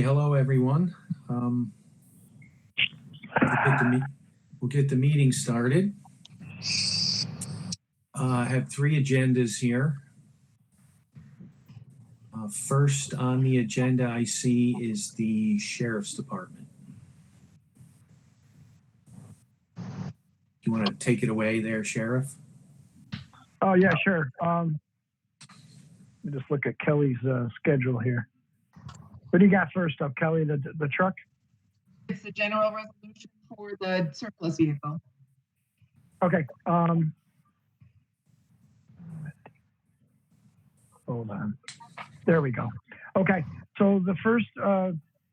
Hello, everyone. We'll get the meeting started. I have three agendas here. First on the agenda I see is the Sheriff's Department. You want to take it away there, Sheriff? Oh, yeah, sure. Let me just look at Kelly's schedule here. What do you got first up, Kelly? The truck? It's the general resolution for the surplus vehicle. Okay. Hold on. There we go. Okay. So the first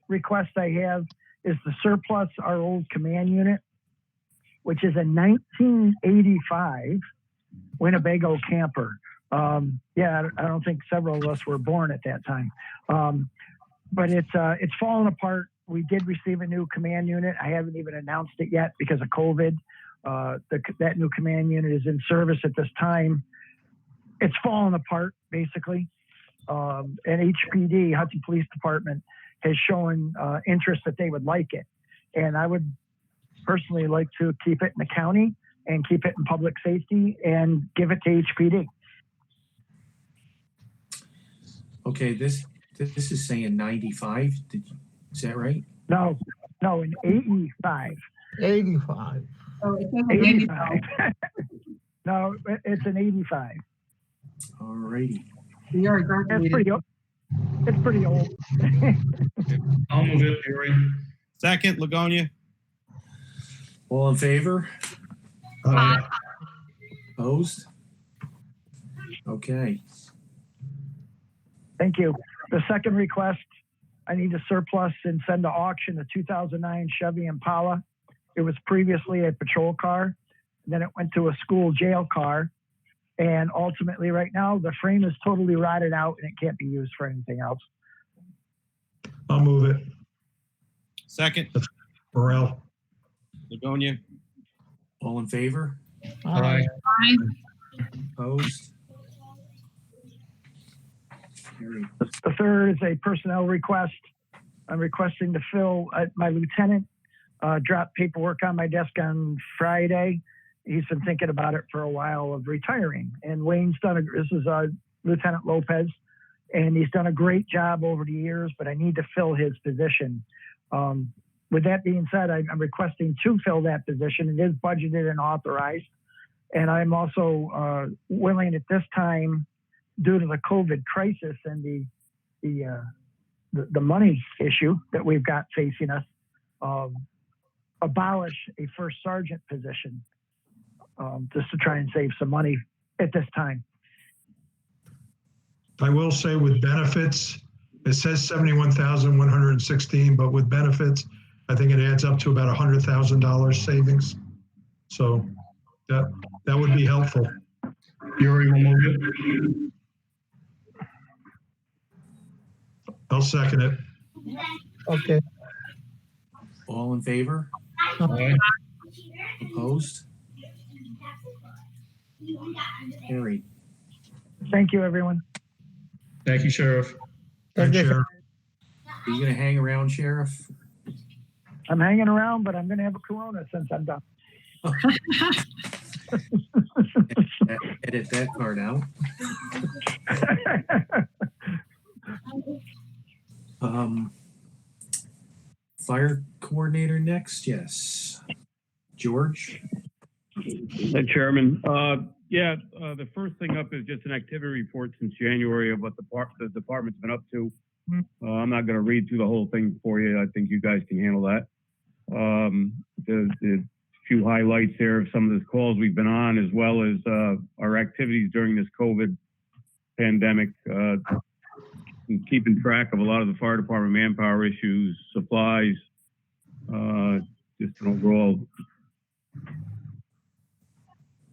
request I have is the surplus our old command unit, which is a 1985 Winnebago camper. Yeah, I don't think several of us were born at that time. But it's fallen apart. We did receive a new command unit. I haven't even announced it yet because of COVID. That new command unit is in service at this time. It's fallen apart, basically. And HPD, Hudson Police Department, has shown interest that they would like it. And I would personally like to keep it in the county and keep it in public safety and give it to HPD. Okay, this is saying 95. Is that right? No, an 85. 85. Oh, it says 85. No, it's an 85. All righty. We are It's pretty old. It's pretty old. I'll move it, Peoria. Second, Ligonia. All in favor? Aye. Opposed? Okay. Thank you. The second request, I need to surplus and send to auction a 2009 Chevy Impala. It was previously a patrol car. Then it went to a school jail car. And ultimately right now, the frame is totally rotted out and it can't be used for anything else. I'll move it. Second, Burrell. Ligonia. All in favor? Aye. Opposed? Carried. The third is a personnel request. I'm requesting to fill my lieutenant dropped paperwork on my desk on Friday. He's been thinking about it for a while of retiring. And Wayne's this is Lieutenant Lopez, and he's done a great job over the years, but I need to fill his position. With that being said, I'm requesting to fill that position. It is budgeted and authorized. And I'm also willing at this time, due to the COVID crisis and the money issue that we've got facing us, abolish a first sergeant position just to try and save some money at this time. I will say with benefits, it says 71,116, but with benefits, I think it adds up to about $100,000 savings. So that would be helpful. Yuri will move it. I'll second it. Okay. All in favor? Aye. Opposed? Carried. Thank you, everyone. Thank you, Sheriff. Thank you. Sheriff. Are you going to hang around, Sheriff? I'm hanging around, but I'm going to have a Corona since I'm done. Edit that part out. Fire coordinator next, yes. George? Hey, Chairman. The first thing up is just an activity report since January of what the department's been up to. I'm not going to read through the whole thing for you. I think you guys can handle that. The few highlights there of some of the calls we've been on, as well as our activities during this COVID pandemic, and keeping track of a lot of the fire department manpower issues, supplies, just an overall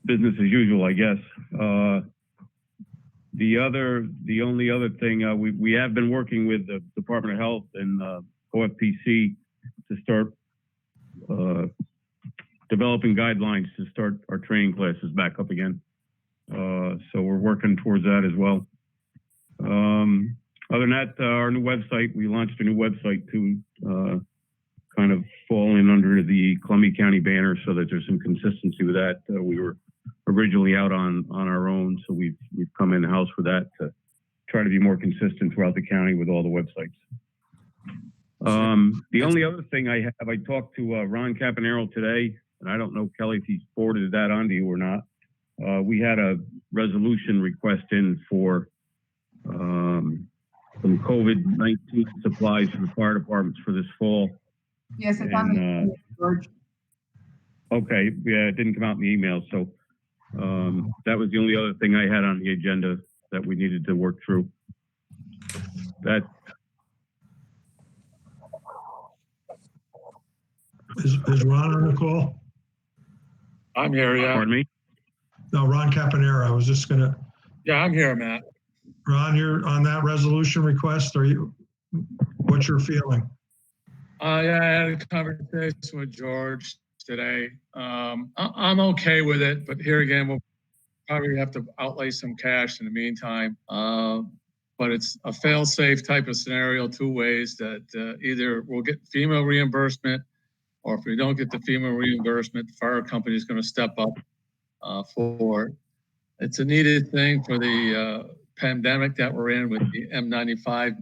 business as usual, I guess. The only other thing, we have been working with the Department of Health and OFPC to start developing guidelines to start our training classes back up again. So we're working towards that as well. Other than that, our new website, we launched a new website to kind of fall in under the Columbia County banner so that there's some consistency with that. We were originally out on our own, so we've come in-house with that to try to be more consistent throughout the county with all the websites. The only other thing I talked to Ron Caponero today, and I don't know, Kelly, if he's forwarded that on to you or not. We had a resolution request in for some COVID-19 supplies for the fire departments for this fall. Yes, it's on the, George. Okay, yeah, it didn't come out in the email, so that was the only other thing I had on the agenda that we needed to work through. That Is Ron on the call? I'm here, yeah. pardon me? No, Ron Caponera. I was just gonna, Yeah, I'm here, Matt. Ron, you're on that resolution request. What's your feeling? Yeah, I had a conversation with George today. I'm okay with it, but here again, we'll probably have to outlay some cash in the meantime. But it's a fail-safe type of scenario, two ways that either we'll get FEMA reimbursement, or if we don't get the FEMA reimbursement, the fire company is going to step up for it. It's a needed thing for the pandemic that we're in with the N95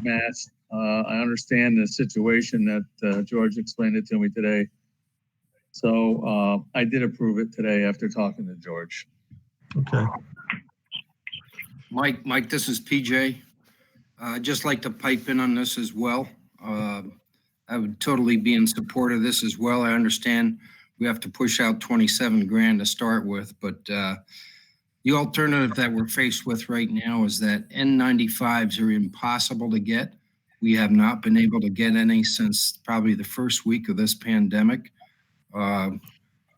mask. I understand the situation that George explained it to me today. So I did approve it today after talking to George. Okay. Mike, this is PJ. I'd just like to pipe in on this as well. I would totally be in support of this as well. I understand we have to push out 27 grand to start with, but the alternative that we're faced with right now is that N95s are impossible to get. We have not been able to get any since probably the first week of this pandemic. Ran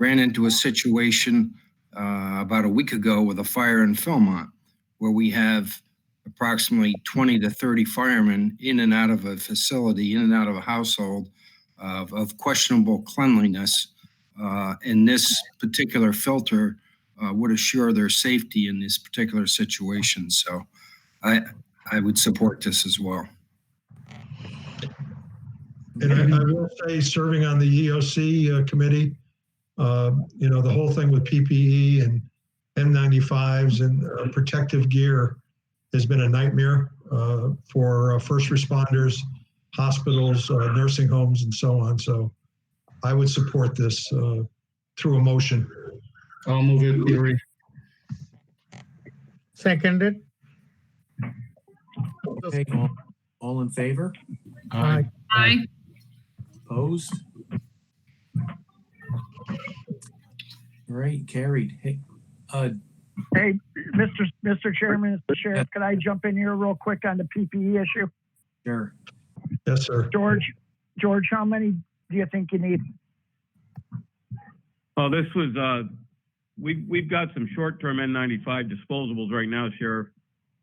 into a situation about a week ago with a fire in Philmont, where we have approximately 20 to 30 firemen in and out of a facility, in and out of a household of questionable cleanliness. And this particular filter would assure their safety in this particular situation. So I would support this as well. And I will say, serving on the EOC committee, the whole thing with PPE and N95s and protective gear has been a nightmare for first responders, hospitals, nursing homes, and so on. So I would support this through a motion. I'll move it, Leary. Seconded. Okay, all in favor? Aye. Aye. Opposed? All right, carried. Hey, Hey, Mr. Chairman, Mr. Sheriff, could I jump in here real quick on the PPE issue? sure. Yes, sir. George, how many do you think you need? Oh, this was, we've got some short-term N95 disposables right now, Sheriff.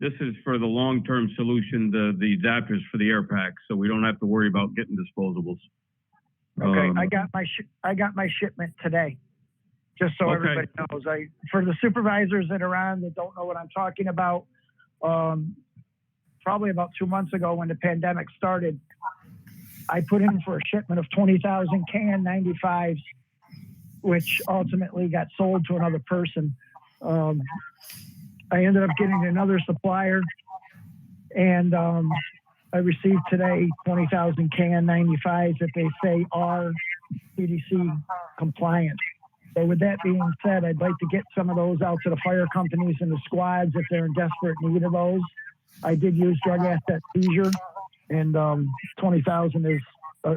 This is for the long-term solution, the adapters for the air packs, so we don't have to worry about getting disposables. Okay, I got my shipment today. Just so Okay. everybody knows, for the supervisors that are on that don't know what I'm talking about, probably about 2 months ago when the pandemic started, I put in for a shipment of 20,000 KN95s, which ultimately got sold to another person. I ended up getting another supplier, and I received today 20,000 KN95s that they say are CDC compliant. So with that being said, I'd like to get some of those out to the fire companies and the squads if they're in desperate need of those. I did use drug asset seizure, and 20,000 is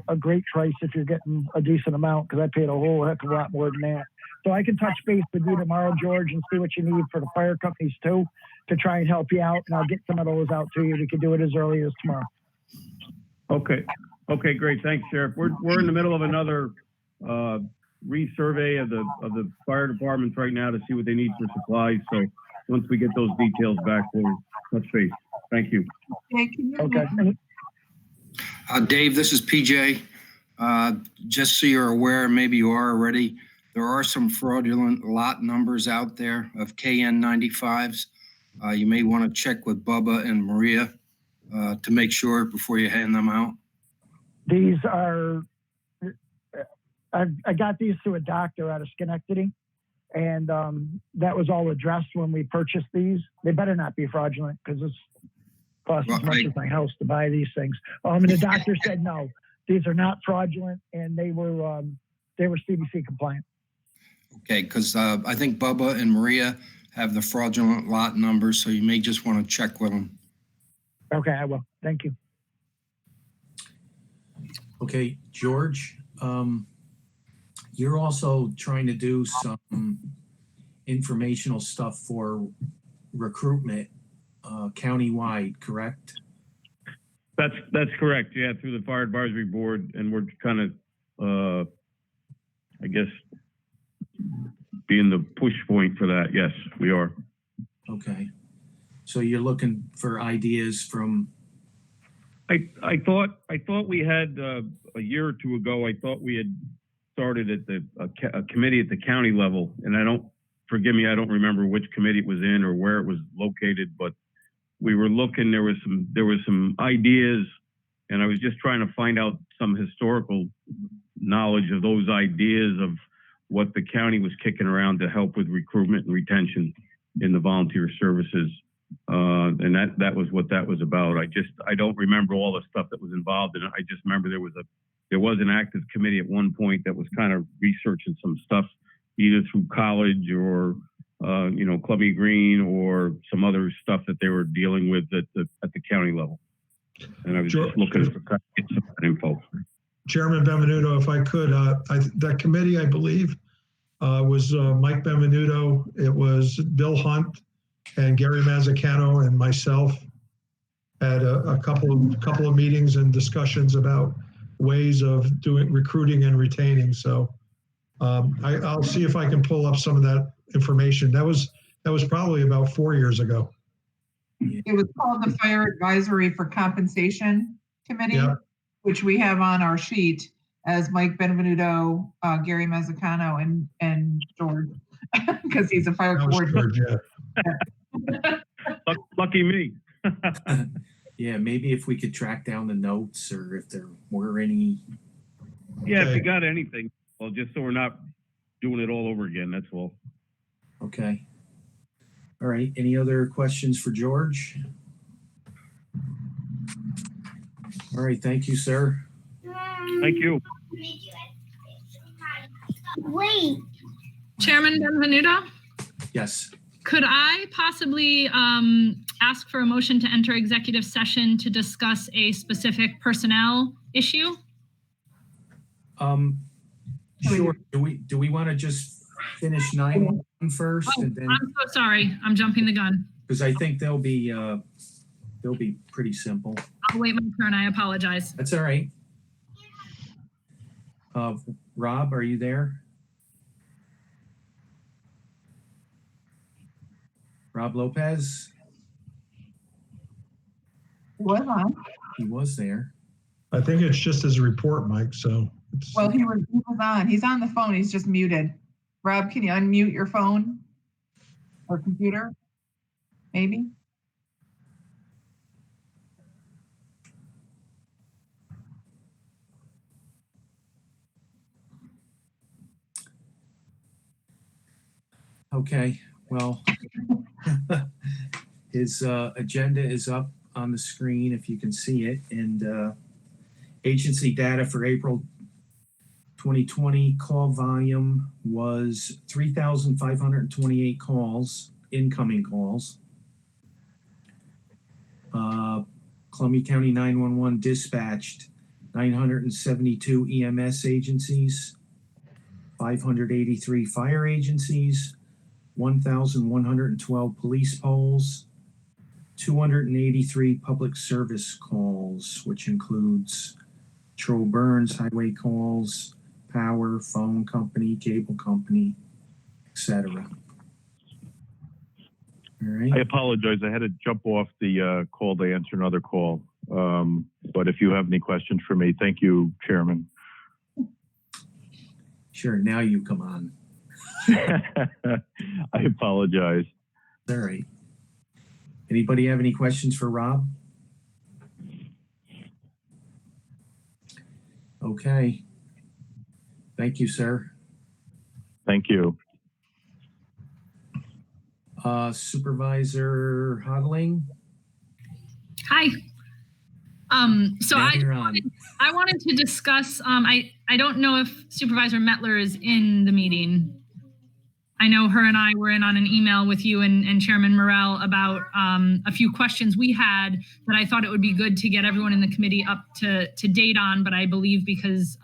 a great price if you're getting a decent amount, because I paid a whole heck of a lot more than that. So I can touch base with you tomorrow, George, and see what you need for the fire companies too, to try and help you out, and I'll get some of those out to you. We can do it as early as tomorrow. Okay. Okay, great. Thanks, Sheriff. We're in the middle of another resurvey of the fire departments right now to see what they need for supplies. So once we get those details back, we'll touch base. Thank you. Okay, can you Okay. Dave, this is PJ. Just so you're aware, maybe you are already, there are some fraudulent lot numbers out there of KN95s. You may want to check with Bubba and Maria to make sure before you hand them out. These are, I got these through a doctor out of Schenectady, and that was all addressed when we purchased these. They better not be fraudulent because it's cost as much as my house to buy these things. And the doctor said no, these are not fraudulent, and they were CBC compliant. Okay, because I think Bubba and Maria have the fraudulent lot numbers, so you may just want to check with them. Okay, I will. Thank you. Okay, George, you're also trying to do some informational stuff for recruitment countywide, correct? That's correct. Yeah, through the Fire Advisory Board, and we're kind of, I guess, being the push point for that. Yes, we are. Okay. So you're looking for ideas from. I thought we had a year or two ago. I thought we had started at a committee at the county level, and forgive me, I don't remember which committee it was in or where it was located, but we were looking. There was some ideas, and I was just trying to find out some historical knowledge of those ideas of what the county was kicking around to help with recruitment and retention in the volunteer services. And that was what that was about. I don't remember all the stuff that was involved in it. I just remember there was an active committee at one point that was kind of researching some stuff, either through college or, Clubby Green or some other stuff that they were dealing with at the county level. And I was just looking for kind of get some of that info. Chairman Benvenuto, if I could, that committee, I believe, was Mike Benvenuto. It was Bill Hunt and Gary Mazzacano and myself had a couple of meetings and discussions about ways of doing recruiting and retaining. So I'll see if I can pull up some of that information. That was probably about 4 years ago. It was called the Fire Advisory for Compensation Committee, Yeah. which we have on our sheet as Mike Benvenuto, Gary Mazzacano, and George, because he's a fire That was coordinator. George, yeah. Lucky me. Yeah, maybe if we could track down the notes or if there were any. Yeah, if Okay. you got anything, well, just so we're not doing it all over again. That's all. Okay. All right. Any other questions for George? All right. Thank you, sir. Thank you. Wait. Chairman Benvenuto, Yes. could I possibly ask for a motion to enter executive session to discuss a specific personnel issue? Sure. Do we want to just finish 911 first Oh, and then, I'm so sorry. I'm jumping the gun. because I think they'll be pretty simple. I'll wait my turn. I apologize. That's all right. Rob, are you there? Rob Lopez? Was on. He was there. I think it's just his report, Mike. So Well, he was on. He's on the phone. He's just muted. Rob, can you unmute your phone or computer? Maybe. Okay, well, his agenda is up on the screen if you can see it. And agency data for April 2020 call volume was 3,528 calls, incoming calls. Columbia County 911 dispatched 972 EMS agencies, 583 fire agencies, 1,112 police polls, 283 public service calls, which includes Troll Burns, highway calls, power, phone company, cable company, etc. All right. I apologize. I had to jump off the call to answer another call. But if you have any questions for me, thank you, Chairman. Sure. Now you come on. I apologize. All right. Anybody have any questions for Rob? Okay. Thank you, sir. Thank you. Supervisor Hodling? Hi. So Now I you're on. I wanted to discuss, I don't know if Supervisor Mettler is in the meeting. I know her and I were in on an email with you and Chairman Morrell about a few questions we had that I thought it would be good to get everyone in the committee up to date on, but I believe because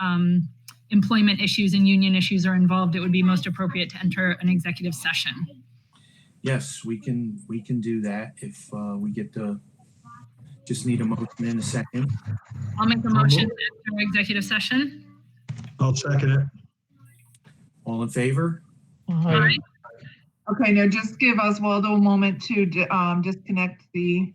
employment issues and union issues are involved, it would be most appropriate to enter an executive session. Yes, we can do that if we get the, just need a motion in a second. I'll make a motion to enter executive session. I'll second it. All in favor? Aye. Okay, now just give Oswaldo a moment to disconnect the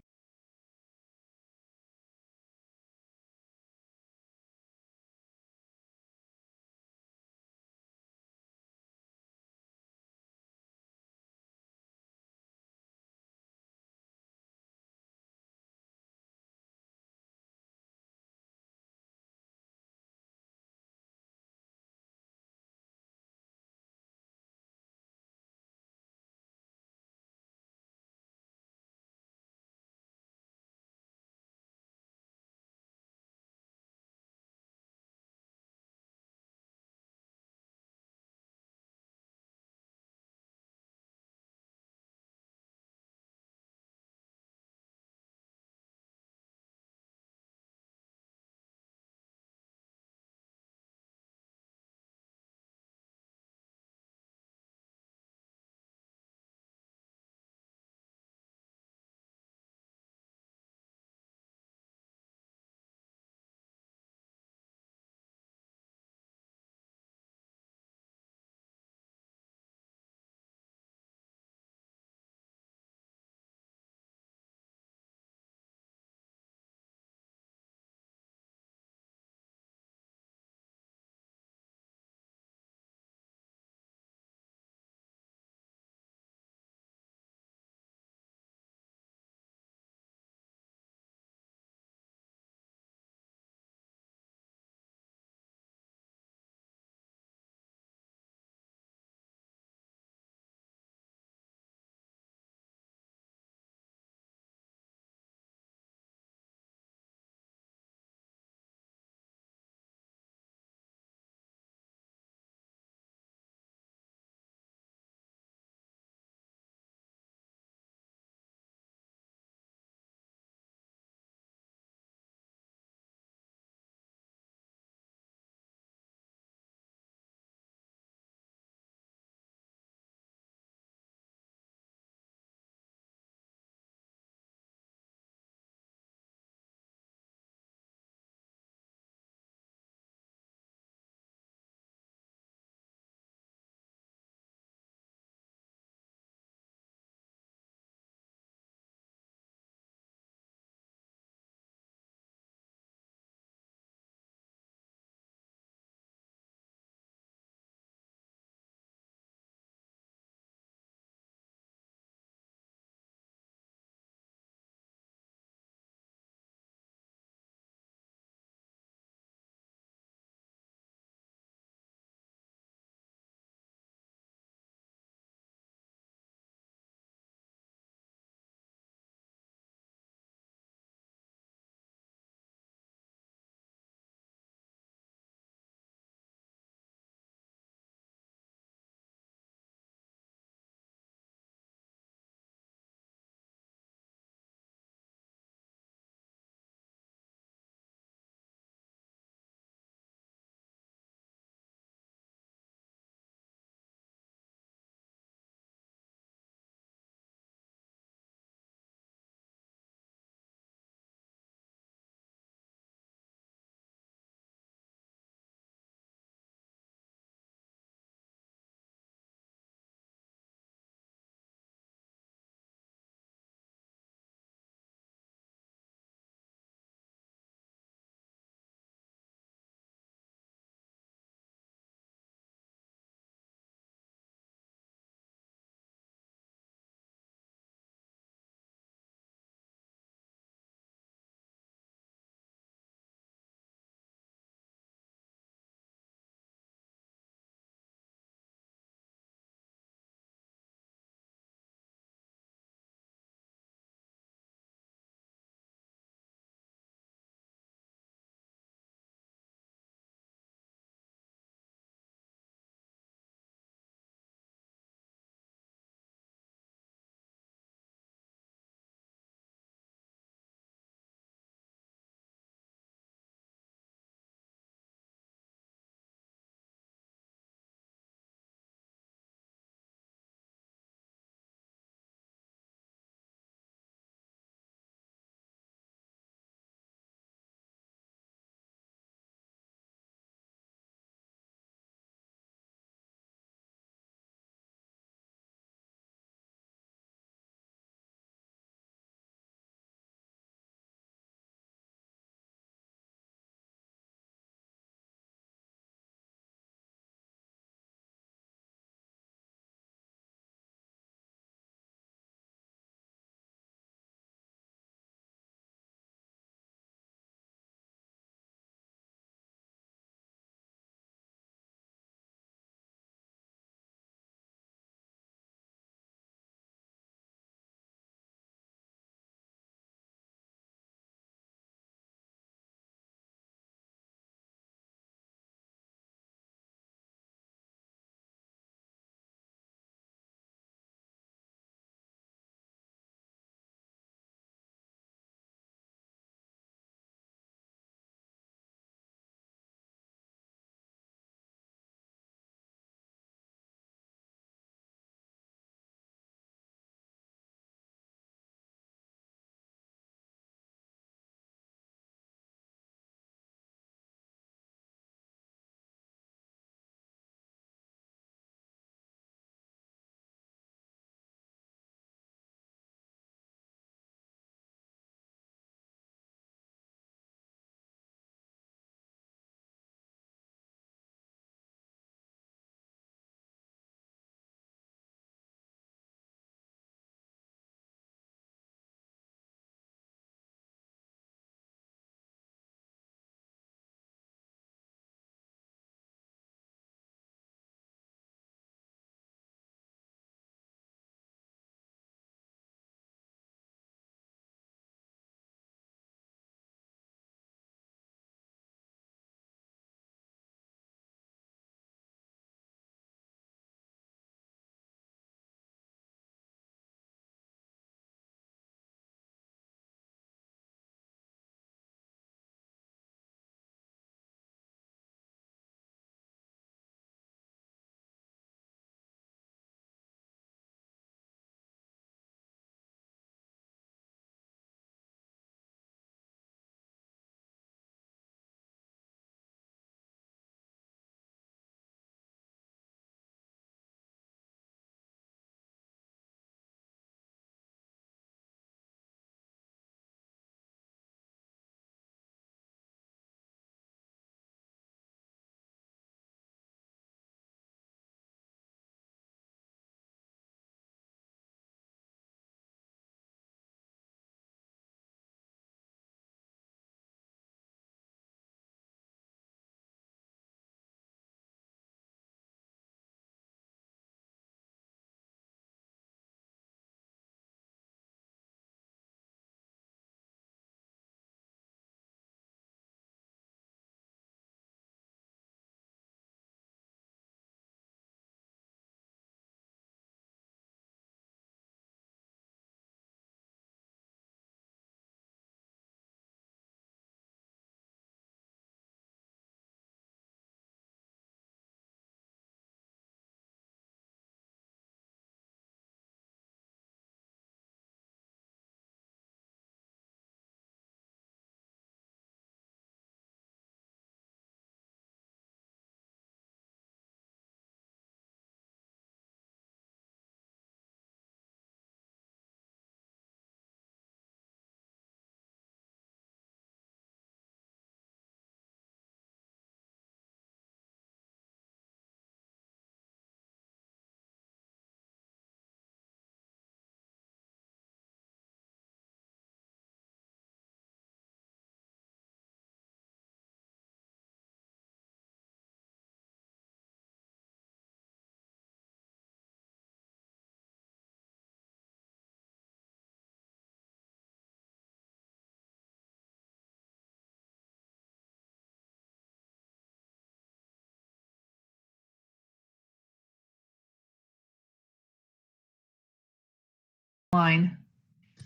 line,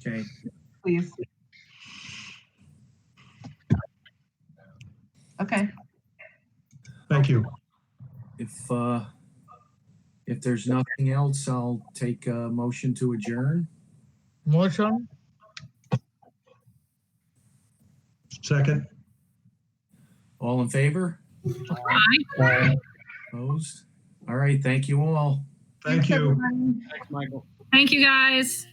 Okay, please. Okay, Thank you. if there's nothing else, I'll take a motion to adjourn. Motion, Second, All in favor? Aye. Opposed? All right, thank you all. thank you. everybody. Thanks, Michael. Thank you, guys.